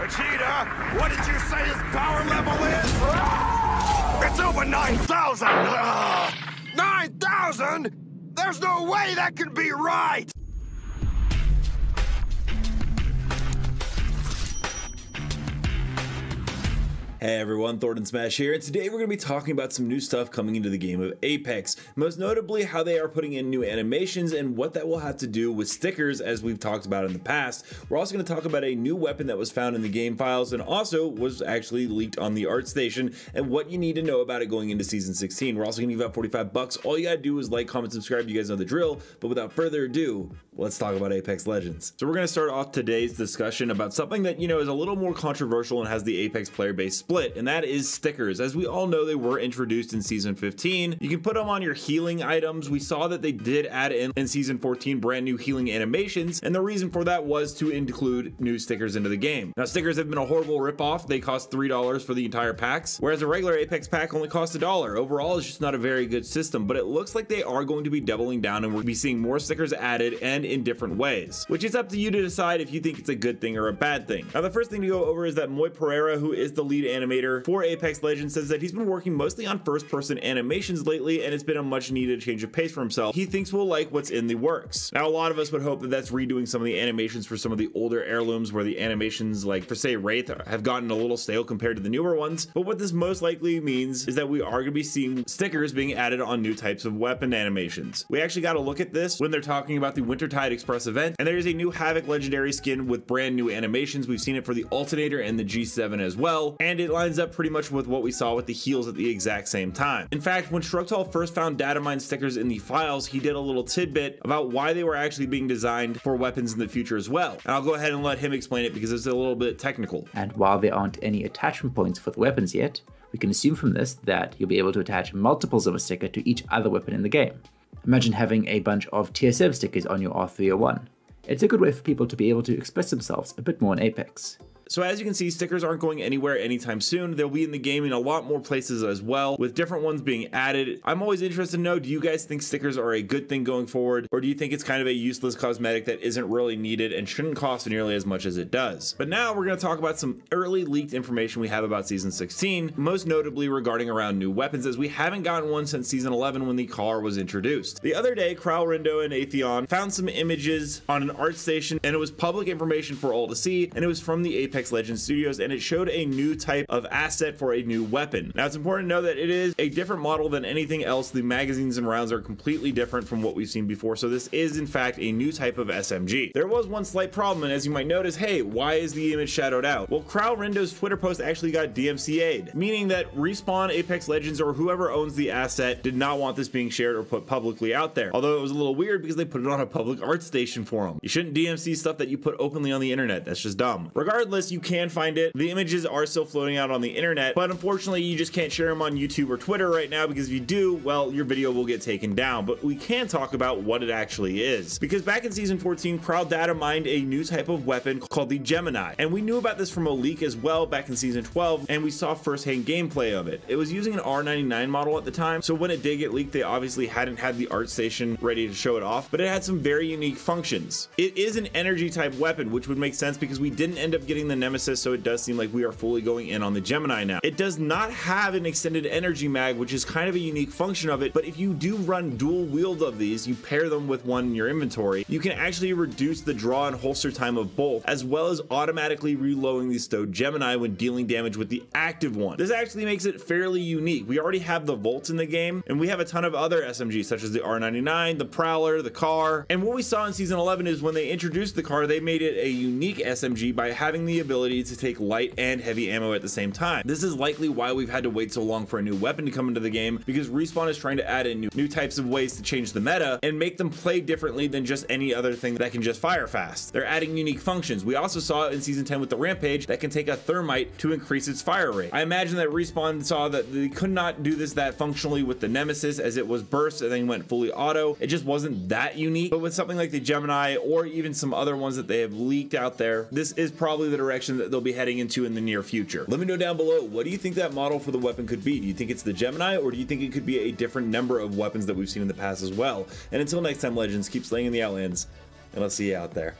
Vegeta, what did you say his power level is? It's over 9,000! 9,000? There's no way that can be right! Hey everyone, Thordan Smash here, and today we're going to be talking about some new stuff coming into the game of Apex, most notably how they are putting in new animations and what that will have to do with stickers as we've talked about in the past. We're also going to talk about a new weapon that was found in the game files and also was actually leaked on the art station and what you need to know about it going into Season 16. We're also going to give out 45 bucks. All you got to do is like, comment, subscribe. You guys know the drill, but without further ado, let's talk about Apex Legends. So we're going to start off today's discussion about something that, is a little more controversial and has the Apex player base split, and that is stickers. As we all know, they were introduced in Season 15. You can put them on your healing items. We saw that they did add in Season 14 brand new healing animations, and the reason for that was to include new stickers into the game. Now, stickers have been a horrible ripoff. They cost $3 for the entire packs, whereas a regular Apex pack only costs $1. Overall, it's just not a very good system, but it looks like they are going to be doubling down and we'll be seeing more stickers added and in different ways, which is up to you to decide if you think it's a good thing or a bad thing. Now, the first thing to go over is that Moy Pereira, who is the lead animator for Apex Legends, says that he's been working mostly on first-person animations lately, and it's been a much-needed change of pace for himself. He thinks we'll like what's in the works. Now, a lot of us would hope that that's redoing some of the animations for some of the older heirlooms, where the animations, like for say Wraith, have gotten a little stale compared to the newer ones. But what this most likely means is that we are going to be seeing stickers being added on new types of weapon animations. We actually got to look at this when they're talking about the Wintertide Express event, and there is a new Havoc legendary skin with brand new animations. We've seen it for the Alternator and the G7 as well, and it lines up pretty much with what we saw with the heels at the exact same time. In fact, when Shrugtal first found datamined stickers in the files, he did a little tidbit about why they were actually being designed for weapons in the future as well. And I'll go ahead and let him explain it because it's a little bit technical. And while there aren't any attachment points for the weapons yet, we can assume from this that you'll be able to attach multiples of a sticker to each other weapon in the game. Imagine having a bunch of TSM stickers on your R301. It's a good way for people to be able to express themselves a bit more in Apex. So as you can see, stickers aren't going anywhere anytime soon. They'll be in the game in a lot more places as well, with different ones being added. I'm always interested to know, do you guys think stickers are a good thing going forward, or do you think it's kind of a useless cosmetic that isn't really needed and shouldn't cost nearly as much as it does? But now we're going to talk about some early leaked information we have about Season 16, most notably regarding around new weapons, as we haven't gotten one since Season 11 when the car was introduced. The other day, Kralrindo and Atheon found some images on an art station, and it was public information for all to see, and it was from the Apex Legends studios, and it showed a new type of asset for a new weapon. Now, it's important to know that it is a different model than anything else. The magazines and rounds are completely different from what we've seen before, so this is in fact a new type of SMG. There was one slight problem, and as you might notice, hey, why is the image shadowed out? Well, Kralrindo's Twitter post actually got DMCA'd, meaning that Respawn, Apex Legends, or whoever owns the asset did not want this being shared or put publicly out there. Although it was a little weird because they put it on a public art station forum. You shouldn't DMC stuff that you put openly on the internet. That's just dumb. Regardless, you can find it. The images are still floating out on the internet, but unfortunately you just can't share them on YouTube or Twitter right now, because if you do, well, your video will get taken down. But we can talk about what it actually is, because back in Season 14, Kralrindo data mined a new type of weapon called the Gemini, and we knew about this from a leak as well back in Season 12, and we saw first-hand gameplay of it. It was using an R99 model at the time, so when it did get leaked, they obviously hadn't had the art station ready to show it off, but it had some very unique functions. It is an energy type weapon, which would make sense because we didn't end up getting the Nemesis, so it does seem like we are fully going in on the Gemini now. It does not have an extended energy mag, which is kind of a unique function of it, but if you do run dual wield of these, you pair them with one in your inventory, you can actually reduce the draw and holster time of both, as well as automatically reloading the stowed Gemini when dealing damage with the active one. This actually makes it fairly unique. We already have the Volts in the game, and we have a ton of other SMGs such as the R99, the Prowler, the car, and what we saw in Season 11 is when they introduced the car, they made it a unique SMG by having the ability to take light and heavy ammo at the same time. This is likely why we've had to wait so long for a new weapon to come into the game, because Respawn is trying to add in new types of ways to change the meta and make them play differently than just any other thing that can just fire fast. They're adding unique functions. We also saw it in Season 10 with the Rampage that can take a thermite to increase its fire rate. I imagine that Respawn saw that they could not do this that functionally with the Nemesis, as it was burst and then went fully auto. It just wasn't that unique, but with something like the Gemini or even some other ones that they have leaked out there, this is probably the direction that they'll be heading into in the near future. Let me know down below, what do you think that model for the weapon could be? Do you think it's the Gemini, or do you think it could be a different number of weapons that we've seen in the past as well? And until next time, Legends, keep slaying in the Outlands, and I'll see you out there.